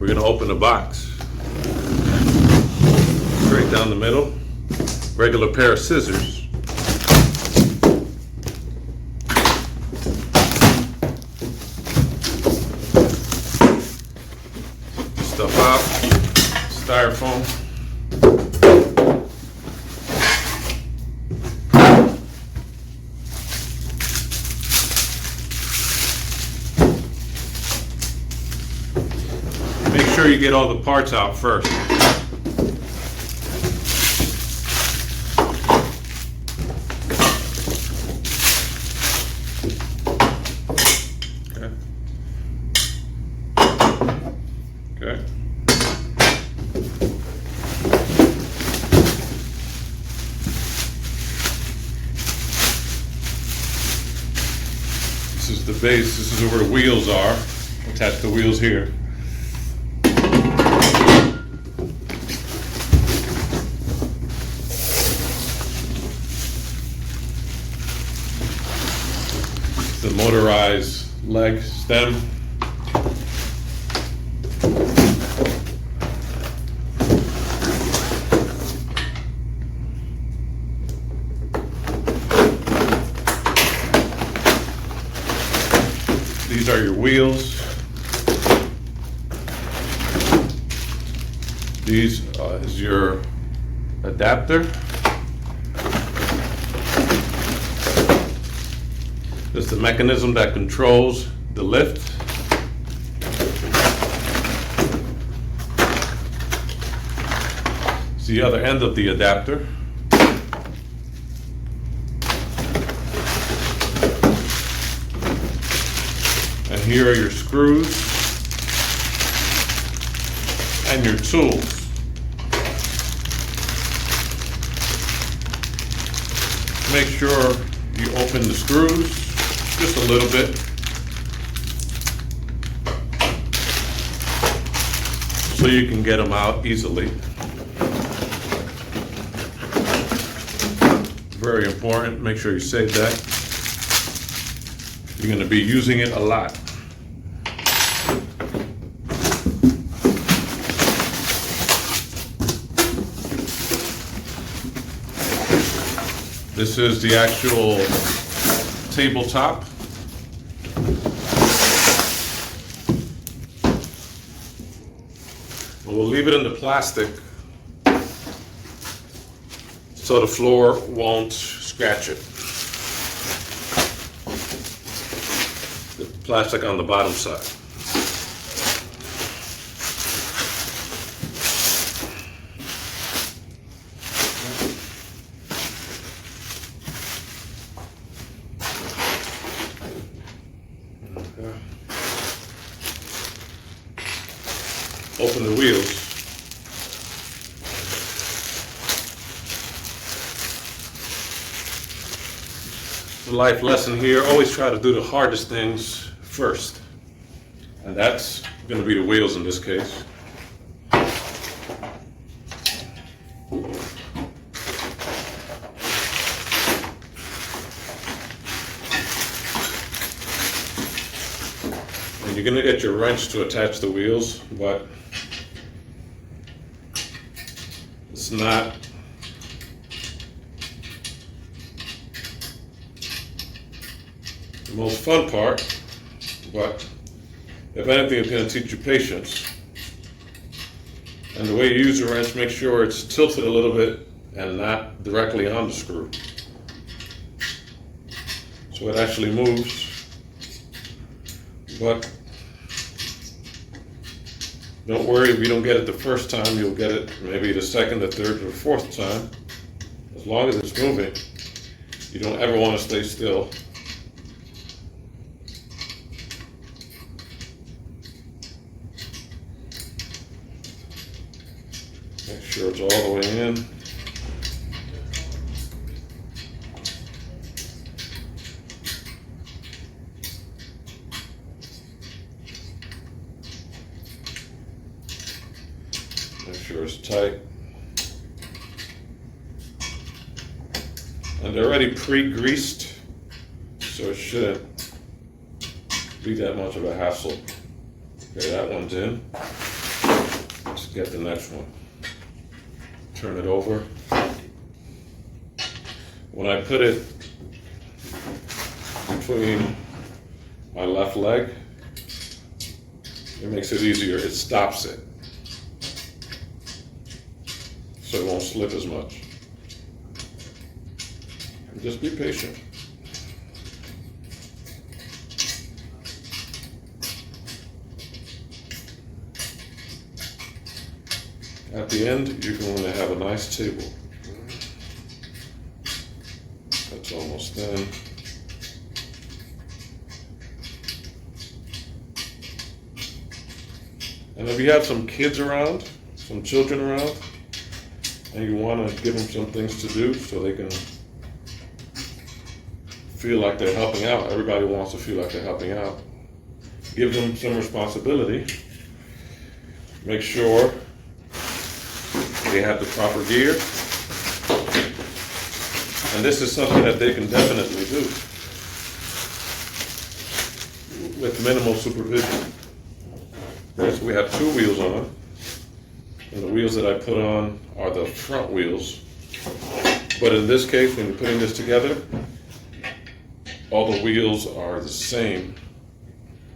We're going to open the box. Straight down the middle. Regular pair of scissors. Stuff out. Styrofoam. Make sure you get all the parts out first. Okay. Okay. This is the base. This is where the wheels are. Attach the wheels here. The motorized leg stem. These are your wheels. These is your adapter. This is the mechanism that controls the lift. It's the other end of the adapter. And here are your screws and your tools. Make sure you open the screws just a little bit. So you can get them out easily. Very important, make sure you save that. You're going to be using it a lot. This is the actual tabletop. We'll leave it in the plastic so the floor won't scratch it. The plastic on the bottom side. Okay. Open the wheels. The life lesson here, always try to do the hardest things first. And that's going to be the wheels in this case. And you're going to get your wrench to attach the wheels, but it's not the most fun part, but if anything, it's going to teach you patience. And the way you use the wrench, make sure it's tilted a little bit and not directly on the screw. So it actually moves, but don't worry if you don't get it the first time, you'll get it maybe the second, the third, or the fourth time. As long as it's moving, you don't ever want to stay still. Make sure it's all the way in. Make sure it's tight. And they're already pre-greased, so it shouldn't be that much of a hassle. Okay, that one's in. get the next one. Turn it over. When I put it between my left leg, it makes it easier. It stops it, so it won't slip as much. And just be patient. At the end, you're going to have a nice table. That's almost done. And if you have some kids around, some children around, and you want to give them some things to do so they can feel like they're helping out, everybody wants to feel like they're helping out. Give them some responsibility. Make sure they have the proper gear. And this is something that they can definitely do with minimal supervision. Okay, so we have 2 wheels on, and the wheels that I put on are the front wheels. But in this case, when you're putting this together, all the wheels are the same,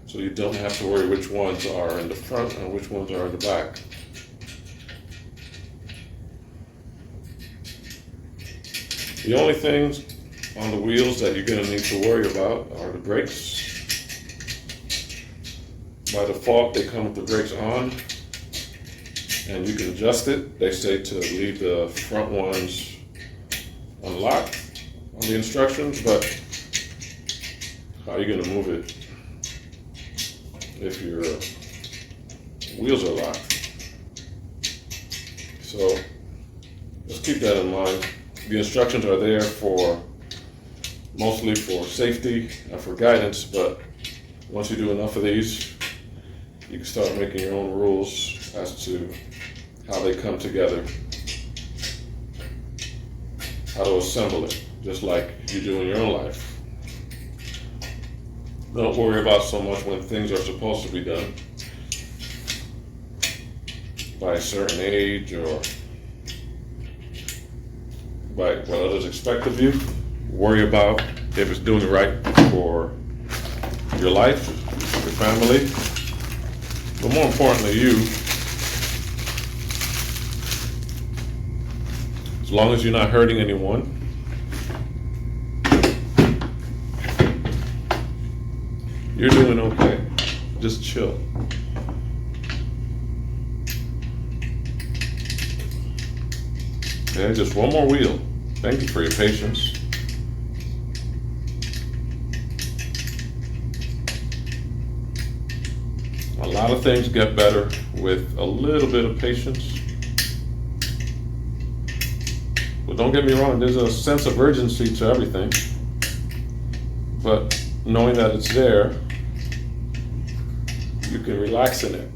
so you don't have to worry which ones are in the front and which ones are in the back. The only things on the wheels that you're going to need to worry about are the brakes. By default, they come with the brakes on, and you can adjust it. They say to leave the front ones unlocked on the instructions, but how are you going to move it if your wheels are locked? So just keep that in mind. The instructions are there mostly for safety and for guidance, but once you do enough of these, you can start making your own rules as to how they come together, how to assemble it, just like you do in your own life. Don't worry about so much when things are supposed to be done by a certain age or by what others expect of you. Worry about if it's doing right for your life, your family, but more importantly, you. As long as you're not hurting anyone, you're doing okay. Just chill. Okay, just one more wheel. Thank you for your patience. A lot of things get better with a little bit of patience. But don't get me wrong, there's a sense of urgency to everything. But knowing that it's there, you can relax in it.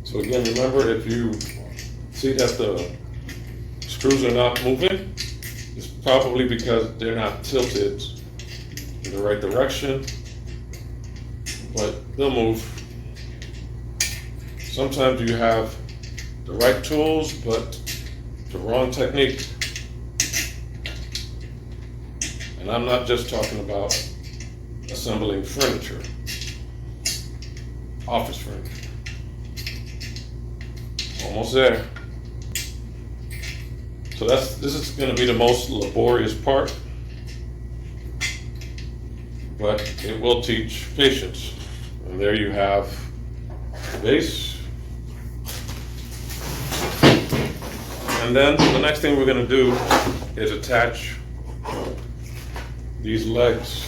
So again, remember, if you see that the screws are not moving, it's probably because they're not tilted in the right direction, but they'll move. Sometimes you have the right tools, but the wrong technique. And I'm not just talking about assembling furniture, office furniture. Almost there. So this is going to be the most laborious part, but it will teach patience. And there you have the base. And then the next thing we're going to do is attach these legs.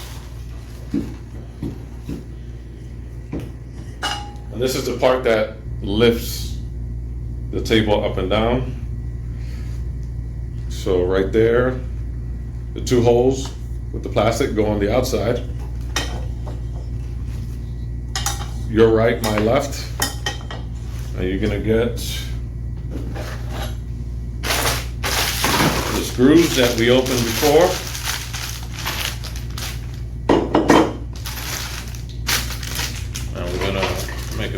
And this is the part that lifts the table up and down. So right there, the 2 holes with the plastic go on the outside. Your right, my left. And you're gonna get the screws that we opened before.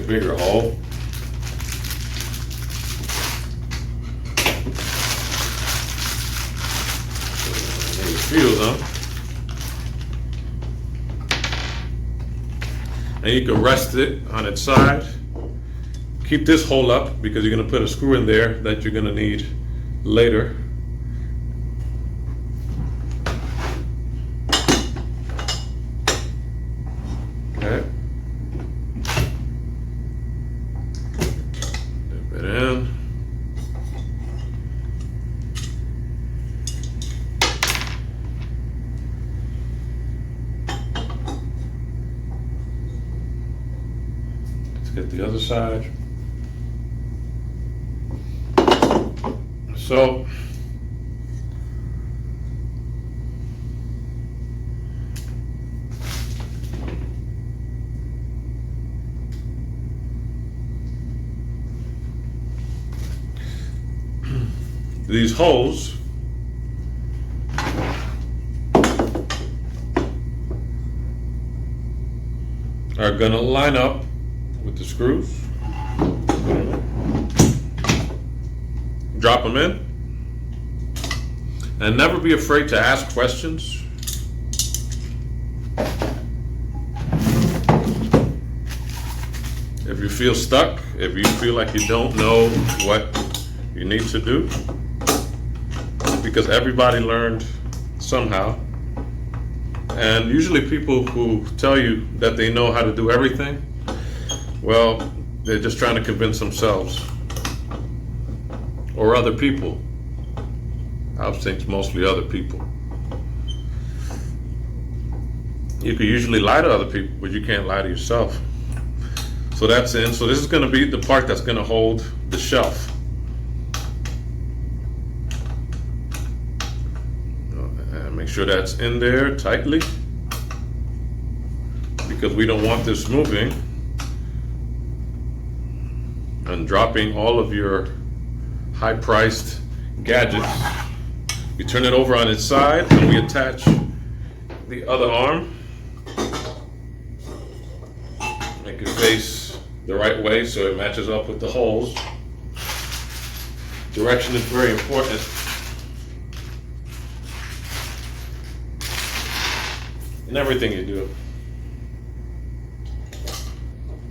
bigger hole. Maybe feel them. And you can rest it on its side. Keep this hole up because you're going to put a screw in there that you're going to need later. Okay. Dip it in. Let's get the other side. So these holes are going to line up with the screws. Drop them in, and never be afraid to ask questions. If you feel stuck, if you feel like you don't know what you need to do, because everybody learned somehow, and usually people who tell you that they know how to do everything, well, they're just trying to convince themselves or other people. I think it's mostly other people. You can usually lie to other people, but you can't lie to yourself. So that's in. So this is going to be the part that's going to hold the shelf. And make sure that's in there tightly, because we don't want this moving and dropping all of your high-priced gadgets. You turn it over on its side, and we attach the other arm. Make it face the right way so it matches up with the holes. Direction is very important. In everything you do.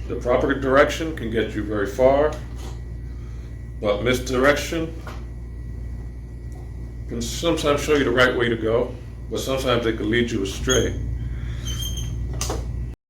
The proper direction can get you very far, but misdirection can sometimes show you the right way to go, but sometimes it can lead you astray.